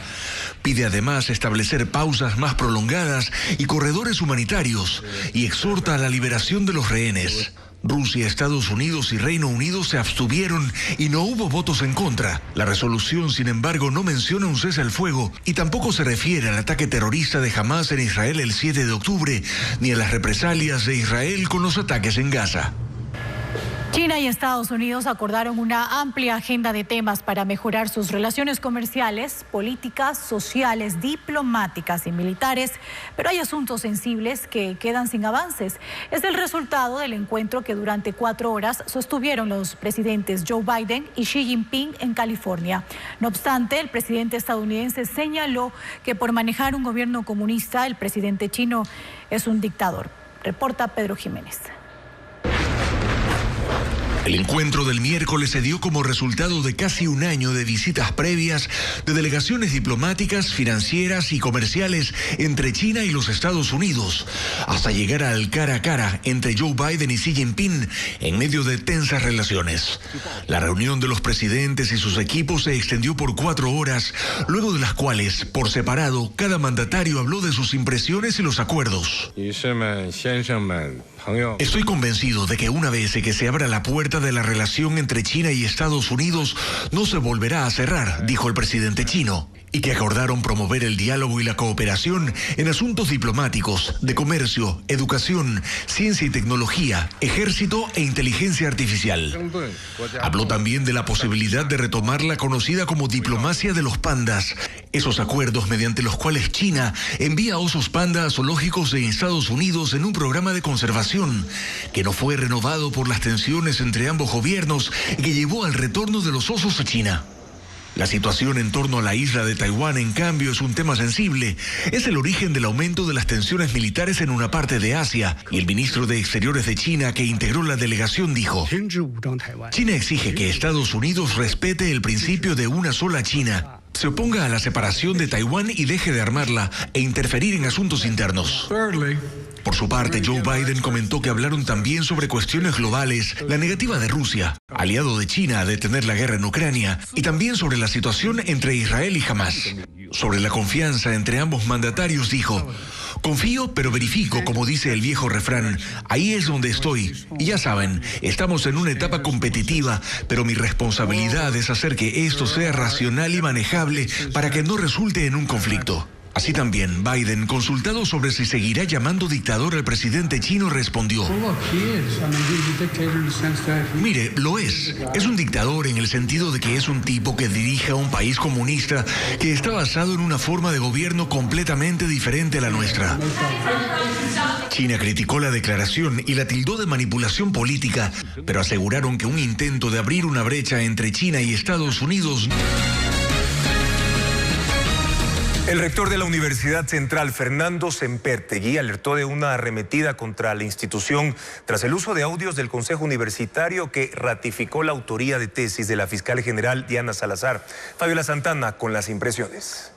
Pide además establecer pausas más prolongadas y corredores humanitarios y exhorta a la liberación de los rehenes. Rusia, Estados Unidos y Reino Unido se abstuvieron y no hubo votos en contra. La resolución, sin embargo, no menciona un cese al fuego y tampoco se refiere al ataque terrorista de Hamas en Israel el 7 de octubre, ni a las represalias de Israel con los ataques en Gaza. China y Estados Unidos acordaron una amplia agenda de temas para mejorar sus relaciones comerciales, políticas, sociales, diplomáticas y militares, pero hay asuntos sensibles que quedan sin avances. Es el resultado del encuentro que durante 4 horas sostuvieron los presidentes Joe Biden y Xi Jinping en California. No obstante, el presidente estadounidense señaló que por manejar un gobierno comunista, el presidente chino es un dictador. Reporta Pedro Jiménez. El encuentro del miércoles se dio como resultado de casi un año de visitas previas de delegaciones diplomáticas, financieras y comerciales entre China y los Estados Unidos, hasta llegar al cara a cara entre Joe Biden y Xi Jinping en medio de tensas relaciones. La reunión de los presidentes y sus equipos se extendió por 4 horas, luego de las cuales, por separado, cada mandatario habló de sus impresiones y los acuerdos. Estoy convencido de que una vez que se abra la puerta de la relación entre China y Estados Unidos, no se volverá a cerrar, dijo el presidente chino, y que acordaron promover el diálogo y la cooperación en asuntos diplomáticos, de comercio, educación, ciencia y tecnología, ejército e inteligencia artificial. Habló también de la posibilidad de retomar la conocida como diplomacia de los pandas, esos acuerdos mediante los cuales China envía osos panda a zoológicos de Estados Unidos en un programa de conservación que no fue renovado por las tensiones entre ambos gobiernos y que llevó al retorno de los osos a China. La situación en torno a la isla de Taiwán, en cambio, es un tema sensible. Es el origen del aumento de las tensiones militares en una parte de Asia. Y el ministro de Exteriores de China, que integró la delegación, dijo: China exige que Estados Unidos respete el principio de una sola China, se oponga a la separación de Taiwán y deje de armarla e interferir en asuntos internos. Por su parte, Joe Biden comentó que hablaron también sobre cuestiones globales, la negativa de Rusia, aliado de China, a detener la guerra en Ucrania, y también sobre la situación entre Israel y Hamas. Sobre la confianza entre ambos mandatarios dijo: confío, pero verifico, como dice el viejo refrán. Ahí es donde estoy. Y ya saben, estamos en una etapa competitiva, pero mi responsabilidad es hacer que esto sea racional y manejable para que no resulte en un conflicto. Así también, Biden, consultado sobre si seguirá llamando dictador al presidente chino, respondió: mire, lo es. Es un dictador en el sentido de que es un tipo que dirige a un país comunista que está basado en una forma de gobierno completamente diferente a la nuestra. China criticó la declaración y la tildó de manipulación política, pero aseguraron que un intento de abrir una brecha entre China y Estados Unidos... El rector de la Universidad Central, Fernando Sempértegui, alertó de una arremetida contra la institución tras el uso de audios del Consejo Universitario que ratificó la autoría de tesis de la fiscal general Diana Salazar. Fabiola Santana con las impresiones.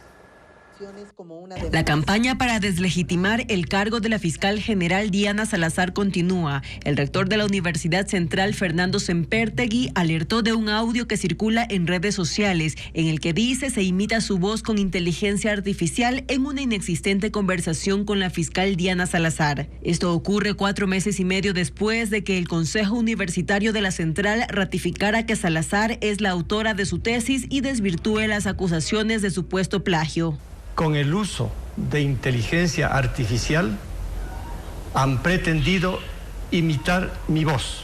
La campaña para deslegitimar el cargo de la fiscal general Diana Salazar continúa. El rector de la Universidad Central, Fernando Sempértegui, alertó de un audio que circula en redes sociales en el que dice se imita su voz con inteligencia artificial en una inexistente conversación con la fiscal Diana Salazar. Esto ocurre 4 meses y medio después de que el Consejo Universitario de la Central ratificara que Salazar es la autora de su tesis y desvirtúe las acusaciones de supuesto plagio. Con el uso de inteligencia artificial han pretendido imitar mi voz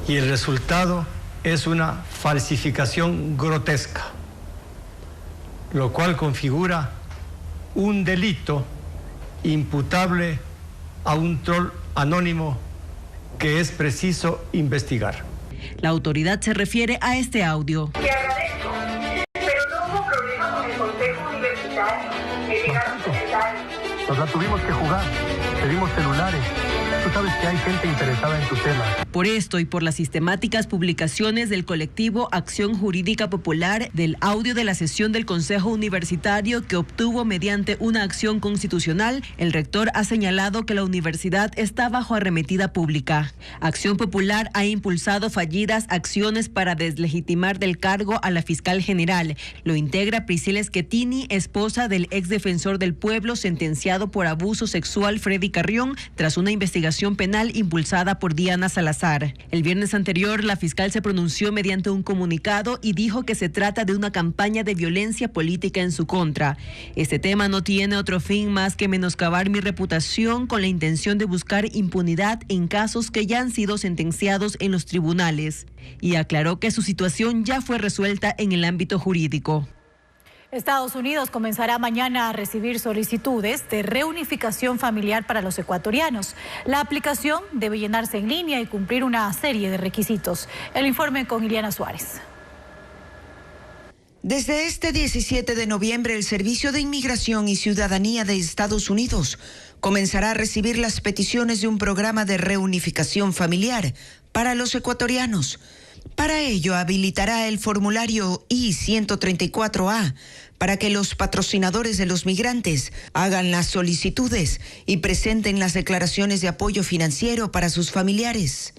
y el resultado es una falsificación grotesca, lo cual configura un delito imputable a un troll anónimo que es preciso investigar. La autoridad se refiere a este audio. Nos la tuvimos que jugar, pedimos celulares. Tú sabes que hay gente interesada en tu tema. Por esto y por las sistemáticas publicaciones del colectivo Acción Jurídica Popular del audio de la sesión del Consejo Universitario que obtuvo mediante una acción constitucional, el rector ha señalado que la universidad está bajo arremetida pública. Acción Popular ha impulsado fallidas acciones para deslegitimar del cargo a la fiscal general. Lo integra Priscila Schettini, esposa del exdefensor del pueblo sentenciado por abuso sexual Freddy Carrión, tras una investigación penal impulsada por Diana Salazar. El viernes anterior, la fiscal se pronunció mediante un comunicado y dijo que se trata de una campaña de violencia política en su contra. Este tema no tiene otro fin más que menoscabar mi reputación con la intención de buscar impunidad en casos que ya han sido sentenciados en los tribunales. Y aclaró que su situación ya fue resuelta en el ámbito jurídico. Estados Unidos comenzará mañana a recibir solicitudes de reunificación familiar para los ecuatorianos. La aplicación debe llenarse en línea y cumplir una serie de requisitos. El informe con Iliana Suárez. Desde este 17 de noviembre, el Servicio de Inmigración y Ciudadanía de Estados Unidos comenzará a recibir las peticiones de un programa de reunificación familiar para los ecuatorianos. Para ello, habilitará el formulario I-134A para que los patrocinadores de los migrantes hagan las solicitudes y presenten las declaraciones de apoyo financiero para sus familiares.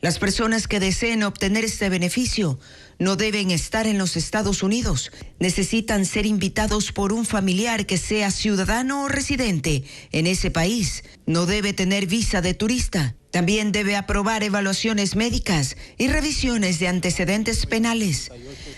Las personas que deseen obtener este beneficio no deben estar en los Estados Unidos. Necesitan ser invitados por un familiar que sea ciudadano o residente en ese país. No debe tener visa de turista. También debe aprobar evaluaciones médicas y revisiones de antecedentes penales.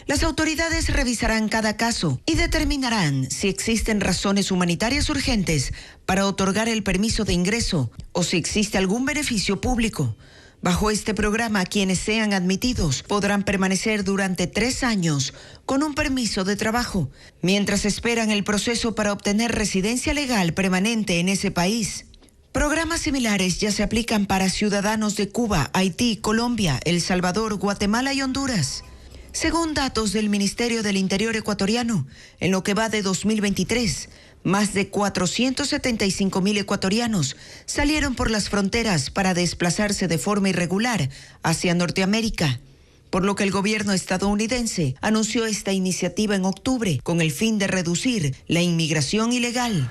Las autoridades revisarán cada caso y determinarán si existen razones humanitarias urgentes para otorgar el permiso de ingreso o si existe algún beneficio público. Bajo este programa, quienes sean admitidos podrán permanecer durante 3 años con un permiso de trabajo, mientras esperan el proceso para obtener residencia legal permanente en ese país. Programas similares ya se aplican para ciudadanos de Cuba, Haití, Colombia, El Salvador, Guatemala y Honduras. Según datos del Ministerio del Interior ecuatoriano, en lo que va de 2023, más de 475,000 ecuatorianos salieron por las fronteras para desplazarse de forma irregular hacia Norteamérica, por lo que el gobierno estadounidense anunció esta iniciativa en octubre con el fin de reducir la inmigración ilegal.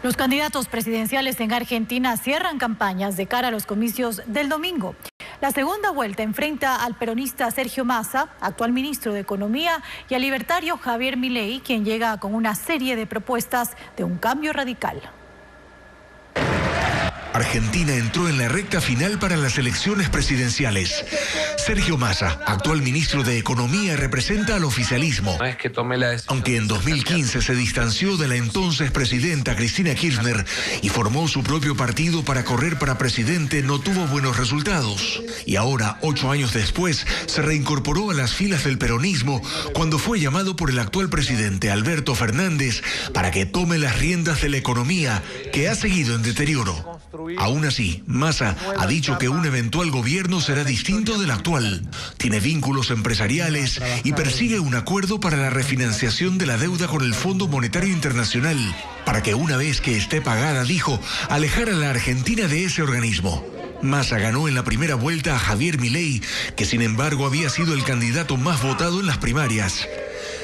Los candidatos presidenciales en Argentina cierran campañas de cara a los comicios del domingo. La segunda vuelta enfrenta al peronista Sergio Massa, actual ministro de Economía, y al libertario Javier Milei, quien llega con una serie de propuestas de un cambio radical. Argentina entró en la recta final para las elecciones presidenciales. Sergio Massa, actual ministro de Economía, representa al oficialismo. Aunque en 2015 se distanció de la entonces presidenta Cristina Kirchner y formó su propio partido para correr para presidente, no tuvo buenos resultados. Y ahora, 8 años después, se reincorporó a las filas del peronismo cuando fue llamado por el actual presidente Alberto Fernández para que tome las riendas de la economía, que ha seguido en deterioro. Aún así, Massa ha dicho que un eventual gobierno será distinto del actual. Tiene vínculos empresariales y persigue un acuerdo para la refinanciación de la deuda con el Fondo Monetario Internacional, para que una vez que esté pagada, dijo, alejar a la Argentina de ese organismo. Massa ganó en la primera vuelta a Javier Milei, que sin embargo había sido el candidato más votado en las primarias.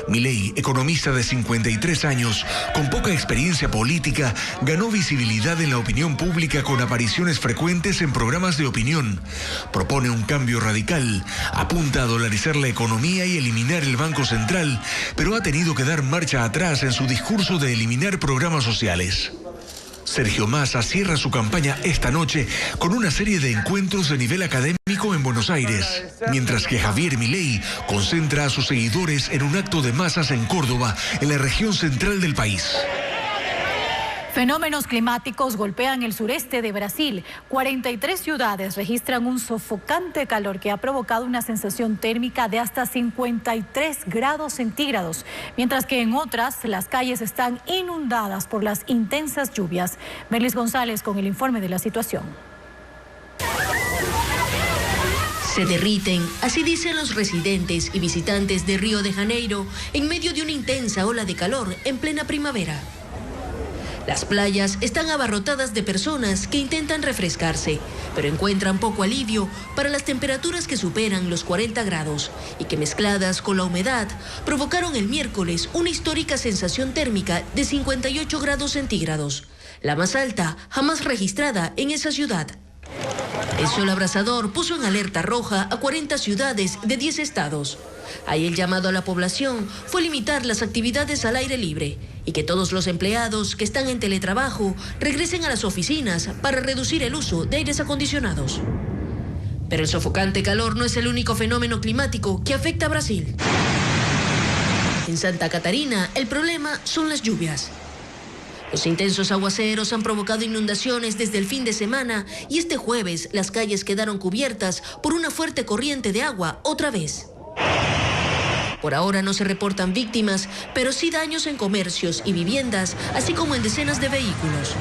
Milei, economista de 53 años, con poca experiencia política, ganó visibilidad en la opinión pública con apariciones frecuentes en programas de opinión. Propone un cambio radical, apunta a dolarizar la economía y eliminar el Banco Central, pero ha tenido que dar marcha atrás en su discurso de eliminar programas sociales. Sergio Massa cierra su campaña esta noche con una serie de encuentros de nivel académico en Buenos Aires, mientras que Javier Milei concentra a sus seguidores en un acto de masas en Córdoba, en la región central del país. Fenómenos climáticos golpean el sureste de Brasil. 43 ciudades registran un sofocante calor que ha provocado una sensación térmica de hasta 53 grados centígrados, mientras que en otras las calles están inundadas por las intensas lluvias. Merlis González con el informe de la situación. Se derriten, así dicen los residentes y visitantes de Río de Janeiro, en medio de una intensa ola de calor en plena primavera. Las playas están abarrotadas de personas que intentan refrescarse, pero encuentran poco alivio para las temperaturas que superan los 40 grados y que, mezcladas con la humedad, provocaron el miércoles una histórica sensación térmica de 58 grados centígrados, la más alta jamás registrada en esa ciudad. El sol abrasador puso en alerta roja a 40 ciudades de 10 estados. Ahí el llamado a la población fue limitar las actividades al aire libre y que todos los empleados que están en teletrabajo regresen a las oficinas para reducir el uso de aires acondicionados. Pero el sofocante calor no es el único fenómeno climático que afecta a Brasil. En Santa Catarina, el problema son las lluvias. Los intensos aguaceros han provocado inundaciones desde el fin de semana y este jueves las calles quedaron cubiertas por una fuerte corriente de agua otra vez. Por ahora no se reportan víctimas, pero sí daños en comercios y viviendas, así como en decenas de vehículos.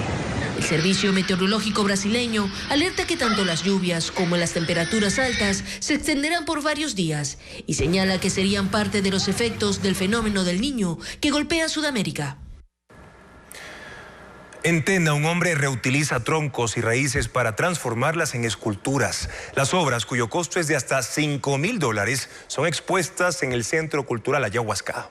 El Servicio Meteorológico brasileño alerta que tanto las lluvias como las temperaturas altas se extenderán por varios días y señala que serían parte de los efectos del fenómeno del Niño que golpea a Sudamérica. En Tena, un hombre reutiliza troncos y raíces para transformarlas en esculturas. Las obras, cuyo costo es de hasta $5.000, son expuestas en el Centro Cultural Ayahuasca.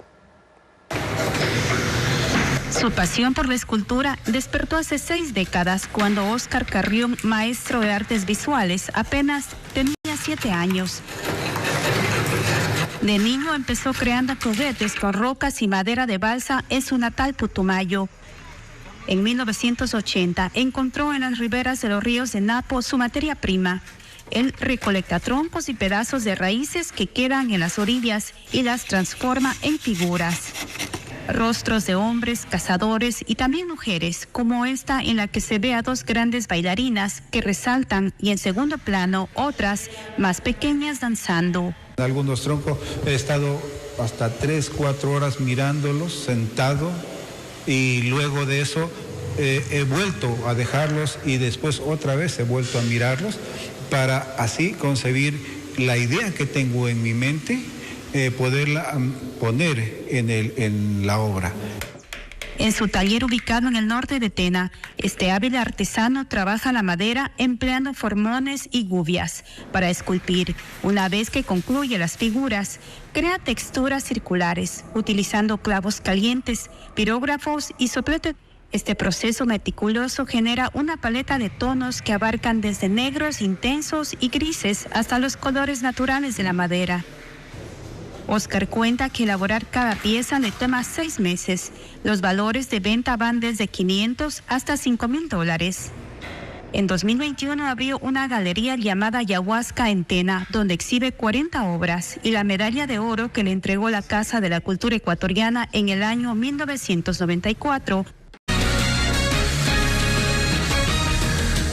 Su pasión por la escultura despertó hace 6 décadas cuando Óscar Carrión, maestro de artes visuales, apenas tenía 7 años. De niño empezó creando juguetes con rocas y madera de balsa en su natal Putumayo. En 1980 encontró en las riberas de los ríos de Napo su materia prima. Él recolecta troncos y pedazos de raíces que quedan en las orillas y las transforma en figuras. Rostros de hombres, cazadores y también mujeres, como esta en la que se ve a dos grandes bailarinas que resaltan y en segundo plano otras más pequeñas danzando. En algunos troncos he estado hasta 3-4 horas mirándolos sentado y luego de eso he vuelto a dejarlos y después otra vez he vuelto a mirarlos para así concebir la idea que tengo en mi mente, poderla poner en la obra. En su taller ubicado en el norte de Tena, este hábil artesano trabaja la madera empleando formones y gubias para esculpir. Una vez que concluye las figuras, crea texturas circulares, utilizando clavos calientes, pirógrafos y soplete. Este proceso meticuloso genera una paleta de tonos que abarcan desde negros intensos y grises hasta los colores naturales de la madera. Oscar cuenta que elaborar cada pieza le toma 6 meses. Los valores de venta van desde $500 hasta $5,000. En 2021 abrió una galería llamada Ayahuasca en Tena, donde exhibe 40 obras y la medalla de oro que le entregó la Casa de la Cultura Ecuatoriana en el año 1994.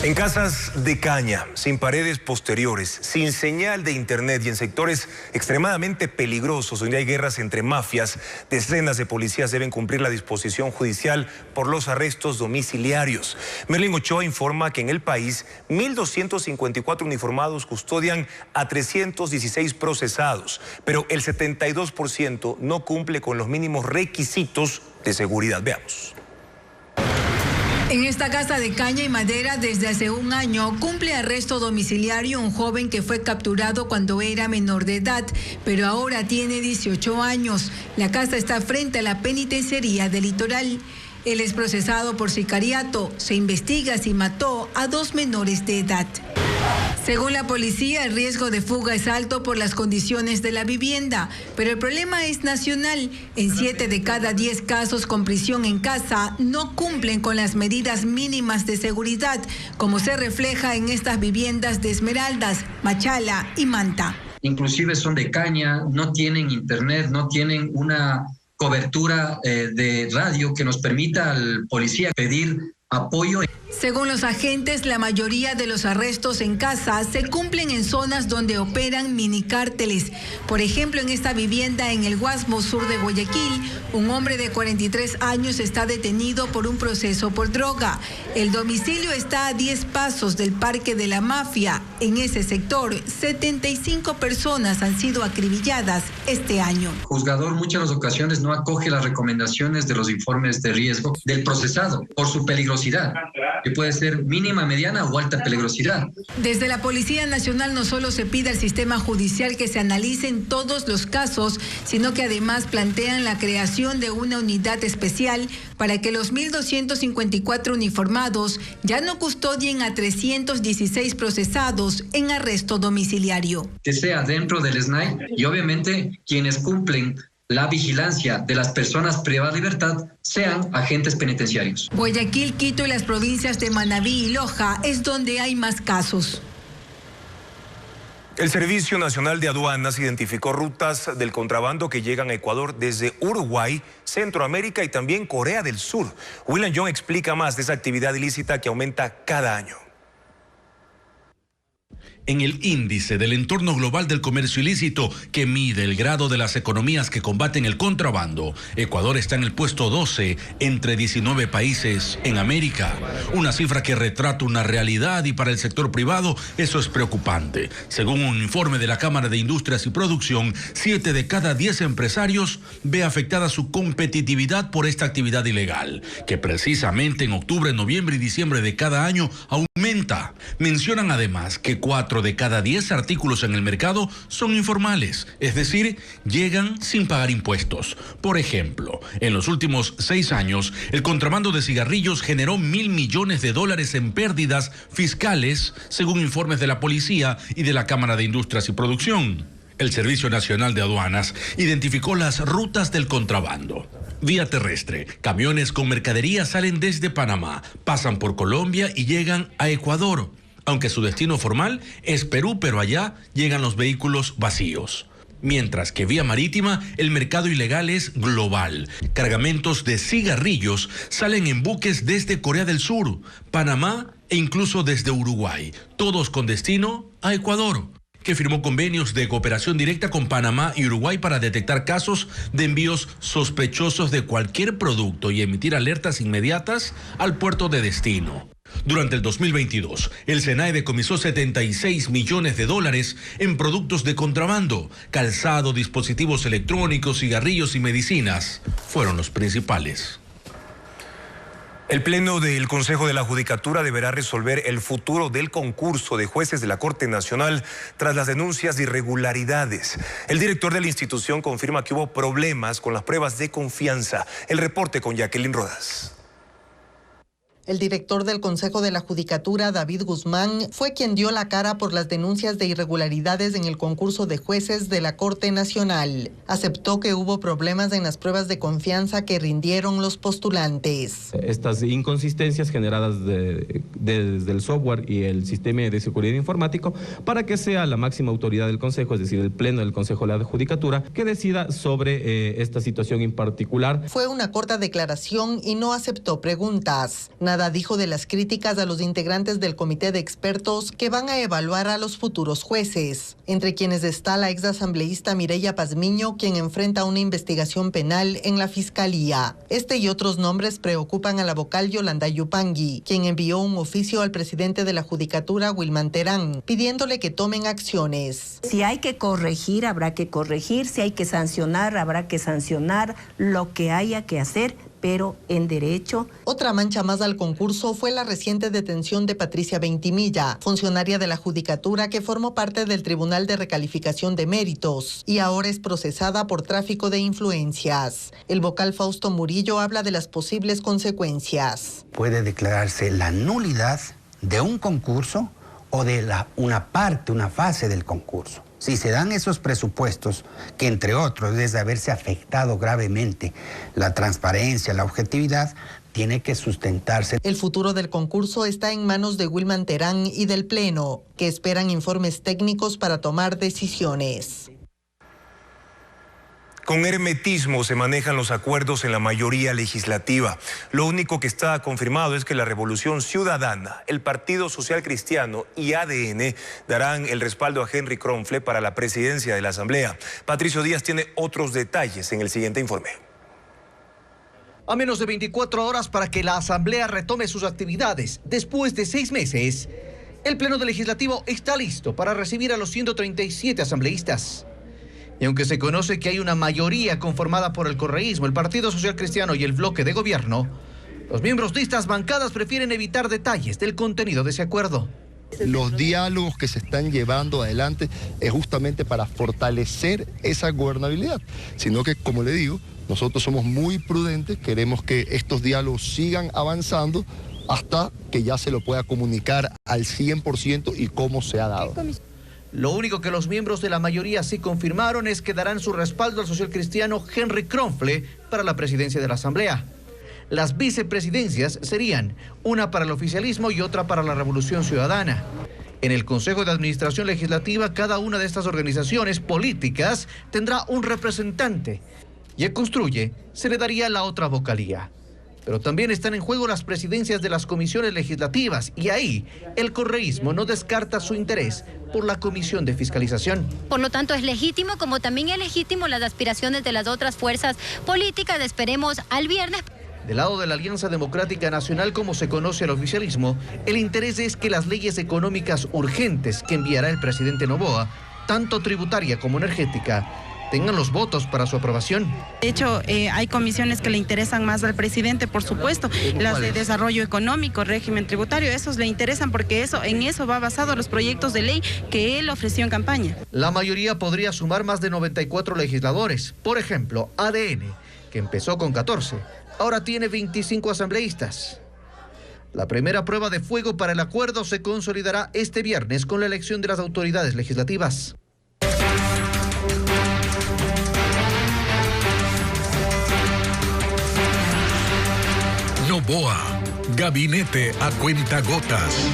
En casas de caña, sin paredes posteriores, sin señal de internet y en sectores extremadamente peligrosos donde hay guerras entre mafias, decenas de policías deben cumplir la disposición judicial por los arrestos domiciliarios. Merlin Ochoa informa que en el país 1.254 uniformados custodian a 316 procesados, pero el 72% no cumple con los mínimos requisitos de seguridad. Veamos. En esta casa de caña y madera desde hace un año cumple arresto domiciliario un joven que fue capturado cuando era menor de edad, pero ahora tiene 18 años. La casa está frente a la penitenciaría del Litoral. Él es procesado por sicariato. Se investiga si mató a 2 menores de edad. Según la policía, el riesgo de fuga es alto por las condiciones de la vivienda, pero el problema es nacional. En 7 de cada 10 casos con prisión en casa no cumplen con las medidas mínimas de seguridad, como se refleja en estas viviendas de Esmeraldas, Machala y Manta. Inclusive son de caña, no tienen internet, no tienen una cobertura de radio que nos permita al policía pedir apoyo. Según los agentes, la mayoría de los arrestos en casa se cumplen en zonas donde operan minicárteles. Por ejemplo, en esta vivienda en el Guasmo Sur de Guayaquil, un hombre de 43 años está detenido por un proceso por droga. El domicilio está a 10 pasos del Parque de la Mafia. En ese sector, 75 personas han sido acribilladas este año. El juzgador muchas ocasiones no acoge las recomendaciones de los informes de riesgo del procesado por su peligrosidad, que puede ser mínima, mediana o alta peligrosidad. Desde la Policía Nacional no solo se pide al sistema judicial que se analicen todos los casos, sino que además plantean la creación de una unidad especial para que los 1.254 uniformados ya no custodien a 316 procesados en arresto domiciliario. Que sea dentro del SNAI y obviamente quienes cumplen la vigilancia de las personas privadas de libertad sean agentes penitenciarios. Guayaquil, Quito y las provincias de Manabí y Loja es donde hay más casos. El Servicio Nacional de Aduanas identificó rutas del contrabando que llegan a Ecuador desde Uruguay, Centroamérica y también Corea del Sur. William Young explica más de esa actividad ilícita que aumenta cada año. En el índice del entorno global del comercio ilícito que mide el grado de las economías que combaten el contrabando, Ecuador está en el puesto 12 entre 19 países en América. Una cifra que retrata una realidad y para el sector privado eso es preocupante. Según un informe de la Cámara de Industrias y Producción, 7 de cada 10 empresarios ve afectada su competitividad por esta actividad ilegal, que precisamente en octubre, noviembre y diciembre de cada año aumenta. Mencionan además que 4 de cada 10 artículos en el mercado son informales, es decir, llegan sin pagar impuestos. Por ejemplo, en los últimos 6 años, el contrabando de cigarrillos generó $1.000 millones en pérdidas fiscales, según informes de la policía y de la Cámara de Industrias y Producción. El Servicio Nacional de Aduanas identificó las rutas del contrabando. Vía terrestre, camiones con mercadería salen desde Panamá, pasan por Colombia y llegan a Ecuador. Aunque su destino formal es Perú, pero allá llegan los vehículos vacíos. Mientras que vía marítima, el mercado ilegal es global. Cargamentos de cigarrillos salen en buques desde Corea del Sur, Panamá e incluso desde Uruguay, todos con destino a Ecuador, que firmó convenios de cooperación directa con Panamá y Uruguay para detectar casos de envíos sospechosos de cualquier producto y emitir alertas inmediatas al puerto de destino. Durante el 2022, el SENAE decomisó $76 millones en productos de contrabando. Calzado, dispositivos electrónicos, cigarrillos y medicinas fueron los principales. El Pleno del Consejo de la Judicatura deberá resolver el futuro del concurso de jueces de la Corte Nacional tras las denuncias de irregularidades. El director de la institución confirma que hubo problemas con las pruebas de confianza. El reporte con Jacqueline Rodas. El director del Consejo de la Judicatura, David Guzmán, fue quien dio la cara por las denuncias de irregularidades en el concurso de jueces de la Corte Nacional. Aceptó que hubo problemas en las pruebas de confianza que rindieron los postulantes. Estas inconsistencias generadas desde el software y el sistema de seguridad informático para que sea la máxima autoridad del Consejo, es decir, el Pleno del Consejo de la Judicatura, que decida sobre esta situación en particular. Fue una corta declaración y no aceptó preguntas. Nada dijo de las críticas a los integrantes del comité de expertos que van a evaluar a los futuros jueces, entre quienes está la exasambleísta Mireya Pazmiño, quien enfrenta una investigación penal en la Fiscalía. Este y otros nombres preocupan a la vocal Yolanda Yupangui, quien envió un oficio al presidente de la Judicatura, Wilman Terán, pidiéndole que tomen acciones. Si hay que corregir, habrá que corregir. Si hay que sancionar, habrá que sancionar lo que haya que hacer, pero en derecho. Otra mancha más al concurso fue la reciente detención de Patricia Ventimilla, funcionaria de la Judicatura que formó parte del Tribunal de Recalificación de Méritos y ahora es procesada por tráfico de influencias. El vocal Fausto Murillo habla de las posibles consecuencias. Puede declararse la nulidad de un concurso o de una fase del concurso. Si se dan esos presupuestos, que entre otros es de haberse afectado gravemente la transparencia, la objetividad, tiene que sustentarse. El futuro del concurso está en manos de Wilman Terán y del Pleno, que esperan informes técnicos para tomar decisiones. Con hermetismo se manejan los acuerdos en la mayoría legislativa. Lo único que está confirmado es que la Revolución Ciudadana, el Partido Social Cristiano y ADN darán el respaldo a Henry Kronfle para la presidencia de la Asamblea. Patricio Díaz tiene otros detalles en el siguiente informe. A menos de 24 horas para que la Asamblea retome sus actividades después de 6 meses, el Pleno del Legislativo está listo para recibir a los 137 asambleístas. Y aunque se conoce que hay una mayoría conformada por el correísmo, el Partido Social Cristiano y el bloque de gobierno, los miembros de estas bancadas prefieren evitar detalles del contenido de ese acuerdo. Los diálogos que se están llevando adelante es justamente para fortalecer esa gobernabilidad, sino que, como le digo, nosotros somos muy prudentes, queremos que estos diálogos sigan avanzando hasta que ya se lo pueda comunicar al 100% y cómo se ha dado. Lo único que los miembros de la mayoría sí confirmaron es que darán su respaldo al social cristiano Henry Kronfle para la presidencia de la Asamblea. Las vicepresidencias serían una para el oficialismo y otra para la Revolución Ciudadana. En el Consejo de Administración Legislativa, cada una de estas organizaciones políticas tendrá un representante y a Construye se le daría la otra vocalía. Pero también están en juego las presidencias de las comisiones legislativas y ahí el correísmo no descarta su interés por la comisión de fiscalización. Por lo tanto es legítimo, como también es legítimo las aspiraciones de las otras fuerzas políticas. Esperemos al viernes. Del lado de la Alianza Democrática Nacional, como se conoce al oficialismo, el interés es que las leyes económicas urgentes que enviará el presidente Noboa, tanto tributaria como energética, tengan los votos para su aprobación. De hecho, hay comisiones que le interesan más al presidente, por supuesto, las de desarrollo económico, régimen tributario, esos le interesan porque en eso va basado los proyectos de ley que él ofreció en campaña. La mayoría podría sumar más de 94 legisladores. Por ejemplo, ADN, que empezó con 14, ahora tiene 25 asambleístas. La primera prueba de fuego para el acuerdo se consolidará este viernes con la elección de las autoridades legislativas. Noboa. Gabinete a cuentagotas.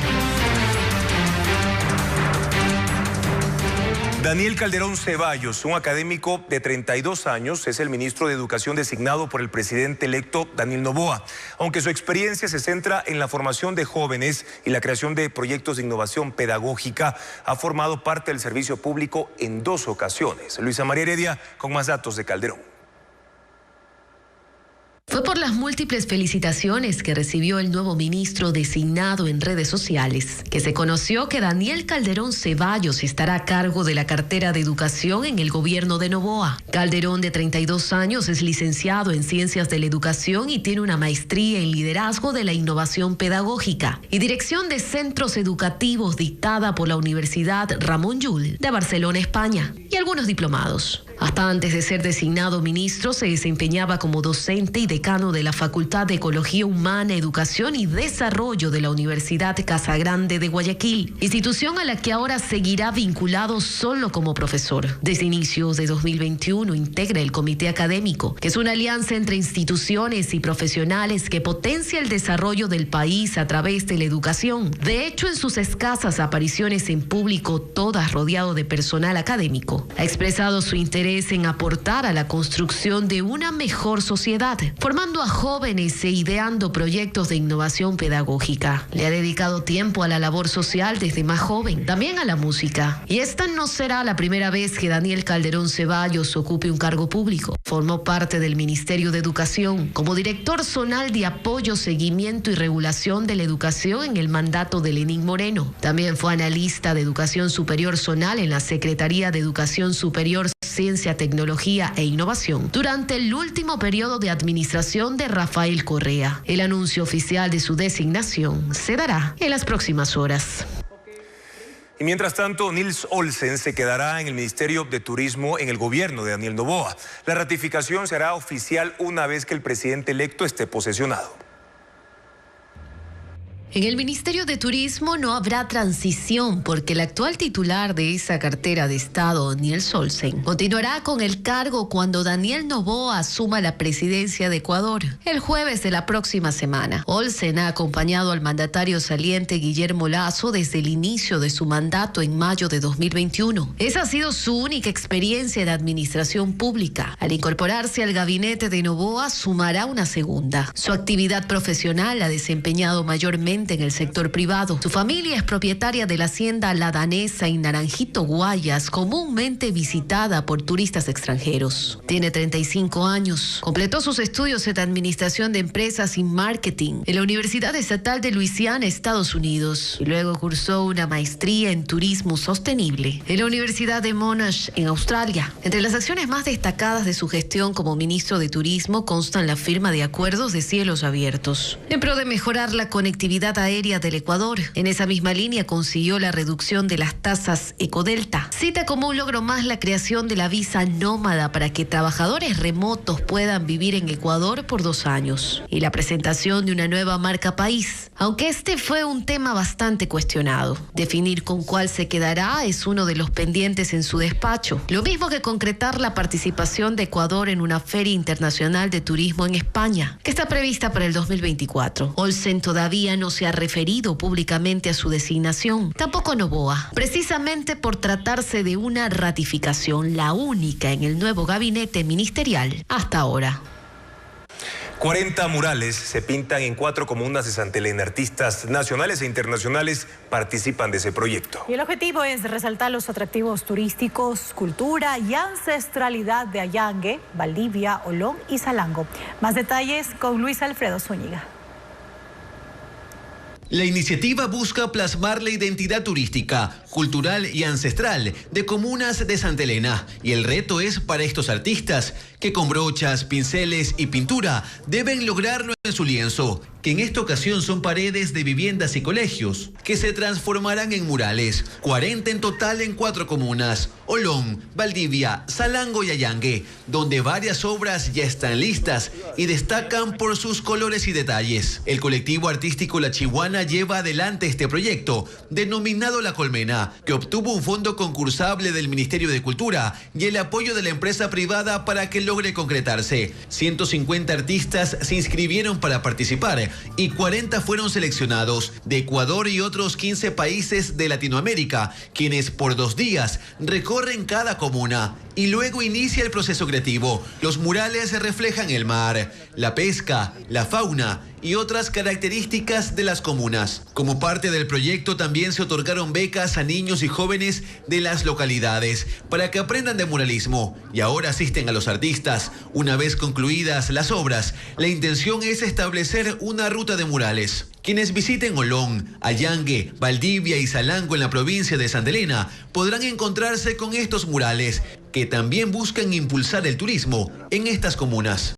Daniel Calderón Ceballos, un académico de 32 años, es el ministro de Educación designado por el presidente electo Daniel Noboa. Aunque su experiencia se centra en la formación de jóvenes y la creación de proyectos de innovación pedagógica, ha formado parte del servicio público en 2 ocasiones. Luisa María Heredia con más datos de Calderón. Fue por las múltiples felicitaciones que recibió el nuevo ministro designado en redes sociales que se conoció que Daniel Calderón Ceballos estará a cargo de la cartera de educación en el gobierno de Noboa. Calderón, de 32 años, es licenciado en Ciencias de la Educación y tiene una maestría en Liderazgo de la Innovación Pedagógica y Dirección de Centros Educativos dictada por la Universidad Ramon Llull de Barcelona, España, y algunos diplomados. Hasta antes de ser designado ministro, se desempeñaba como docente y decano de la Facultad de Ecología Humana, Educación y Desarrollo de la Universidad Casagrande de Guayaquil, institución a la que ahora seguirá vinculado solo como profesor. Desde inicios de 2021 integra el Comité Académico, que es una alianza entre instituciones y profesionales que potencia el desarrollo del país a través de la educación. De hecho, en sus escasas apariciones en público, todas rodeado de personal académico, ha expresado su interés en aportar a la construcción de una mejor sociedad, formando a jóvenes e ideando proyectos de innovación pedagógica. Le ha dedicado tiempo a la labor social desde más joven, también a la música. Y esta no será la primera vez que Daniel Calderón Ceballos ocupe un cargo público. Formó parte del Ministerio de Educación como director zonal de apoyo, seguimiento y regulación de la educación en el mandato de Lenín Moreno. También fue analista de educación superior zonal en la Secretaría de Educación Superior, Ciencia, Tecnología e Innovación durante el último periodo de administración de Rafael Correa. El anuncio oficial de su designación se dará en las próximas horas. Y mientras tanto, Nils Olsen se quedará en el Ministerio de Turismo en el gobierno de Daniel Noboa. La ratificación será oficial una vez que el presidente electo esté posesionado. En el Ministerio de Turismo no habrá transición porque el actual titular de esa cartera de Estado, Nils Olsen, continuará con el cargo cuando Daniel Noboa asuma la presidencia de Ecuador el jueves de la próxima semana. Olsen ha acompañado al mandatario saliente Guillermo Lasso desde el inicio de su mandato en mayo de 2021. Esa ha sido su única experiencia en administración pública. Al incorporarse al gabinete de Noboa, sumará una segunda. Su actividad profesional la ha desempeñado mayormente en el sector privado. Su familia es propietaria de la hacienda La Danesa en Naranjito, Guayas, comúnmente visitada por turistas extranjeros. Tiene 35 años. Completó sus estudios en Administración de Empresas y Marketing en la Universidad Estatal de Luisiana, Estados Unidos, y luego cursó una maestría en Turismo Sostenible en la Universidad de Monash, en Australia. Entre las acciones más destacadas de su gestión como ministro de Turismo constan la firma de acuerdos de cielos abiertos en pro de mejorar la conectividad aérea del Ecuador. En esa misma línea consiguió la reducción de las tasas Ecodelta. Cita como un logro más la creación de la visa nómada para que trabajadores remotos puedan vivir en Ecuador por 2 años. Y la presentación de una nueva marca país. Aunque este fue un tema bastante cuestionado. Definir con cuál se quedará es uno de los pendientes en su despacho. Lo mismo que concretar la participación de Ecuador en una feria internacional de turismo en España, que está prevista para el 2024. Olsen todavía no se ha referido públicamente a su designación, tampoco Noboa, precisamente por tratarse de una ratificación, la única en el nuevo gabinete ministerial hasta ahora. 40 murales se pintan en 4 comunas de Santa Elena. Artistas nacionales e internacionales participan de ese proyecto. Y el objetivo es resaltar los atractivos turísticos, cultura y ancestralidad de Allangue, Valdivia, Olón y Salango. Más detalles con Luis Alfredo Zúñiga. La iniciativa busca plasmar la identidad turística, cultural y ancestral de comunas de Santa Elena. Y el reto es para estos artistas, que con brochas, pinceles y pintura deben lograrlo en su lienzo, que en esta ocasión son paredes de viviendas y colegios, que se transformarán en murales, 40 en total en 4 comunas, Olón, Valdivia, Salango y Allangue, donde varias obras ya están listas y destacan por sus colores y detalles. El colectivo artístico La Chihuana lleva adelante este proyecto, denominado La Colmena, que obtuvo un fondo concursable del Ministerio de Cultura y el apoyo de la empresa privada para que logre concretarse. 150 artistas se inscribieron inscribieron para participar y 40 fueron seleccionados de Ecuador y otros 15 países de Latinoamérica, quienes por 2 días recorren cada comuna y luego inicia el proceso creativo. Los murales reflejan el mar, la pesca, la fauna y otras características de las comunas. Como parte del proyecto también se otorgaron becas a niños y jóvenes de las localidades para que aprendan de muralismo y ahora asisten a los artistas. Una vez concluidas las obras, la intención es establecer una ruta de murales. Quienes visiten Olón, Allangue, Valdivia y Salango en la provincia de Santa Elena podrán encontrarse con estos murales que también buscan impulsar el turismo en estas comunas.